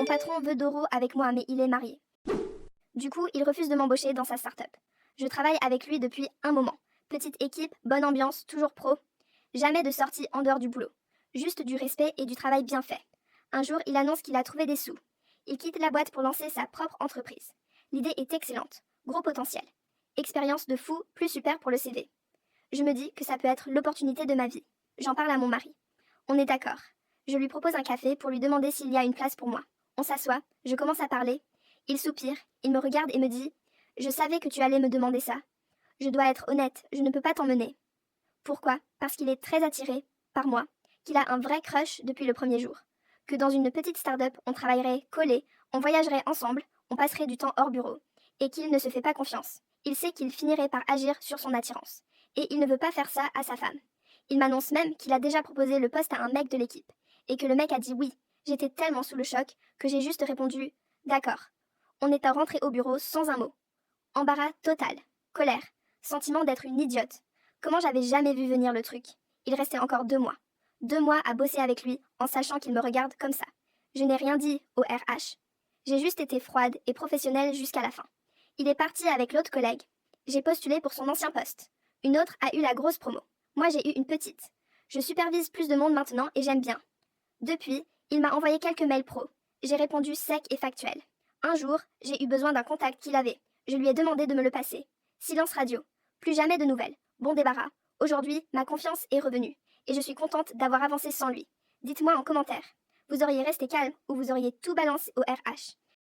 Mon patron veut Doro avec moi, mais il est marié. Du coup, il refuse de m'embaucher dans sa start-up. Je travaille avec lui depuis un moment. Petite équipe, bonne ambiance, toujours pro. Jamais de sortie en dehors du boulot. Juste du respect et du travail bien fait. Un jour, il annonce qu'il a trouvé des sous. Il quitte la boîte pour lancer sa propre entreprise. L'idée est excellente. Gros potentiel. Expérience de fou, plus super pour le CV. Je me dis que ça peut être l'opportunité de ma vie. J'en parle à mon mari. On est d'accord. Je lui propose un café pour lui demander s'il y a une place pour moi. On s'assoit, je commence à parler. Il soupire, il me regarde et me dit « Je savais que tu allais me demander ça. Je dois être honnête, je ne peux pas t'emmener. » Pourquoi? Parce qu'il est très attiré par moi, qu'il a un vrai crush depuis le premier jour. Que dans une petite start-up, on travaillerait collés, on voyagerait ensemble, on passerait du temps hors bureau. Et qu'il ne se fait pas confiance. Il sait qu'il finirait par agir sur son attirance. Et il ne veut pas faire ça à sa femme. Il m'annonce même qu'il a déjà proposé le poste à un mec de l'équipe. Et que le mec a dit oui. J'étais tellement sous le choc que j'ai juste répondu « D'accord ». On est rentré au bureau sans un mot. Embarras total. Colère. Sentiment d'être une idiote. Comment j'avais jamais vu venir le truc. Il restait encore 2 mois. 2 mois à bosser avec lui en sachant qu'il me regarde comme ça. Je n'ai rien dit au RH. J'ai juste été froide et professionnelle jusqu'à la fin. Il est parti avec l'autre collègue. J'ai postulé pour son ancien poste. Une autre a eu la grosse promo. Moi j'ai eu une petite. Je supervise plus de monde maintenant et j'aime bien. Depuis, il m'a envoyé quelques mails pro. J'ai répondu sec et factuel. Un jour, j'ai eu besoin d'un contact qu'il avait. Je lui ai demandé de me le passer. Silence radio. Plus jamais de nouvelles. Bon débarras. Aujourd'hui, ma confiance est revenue. Et je suis contente d'avoir avancé sans lui. Dites-moi en commentaire. Vous auriez resté calme ou vous auriez tout balancé au RH.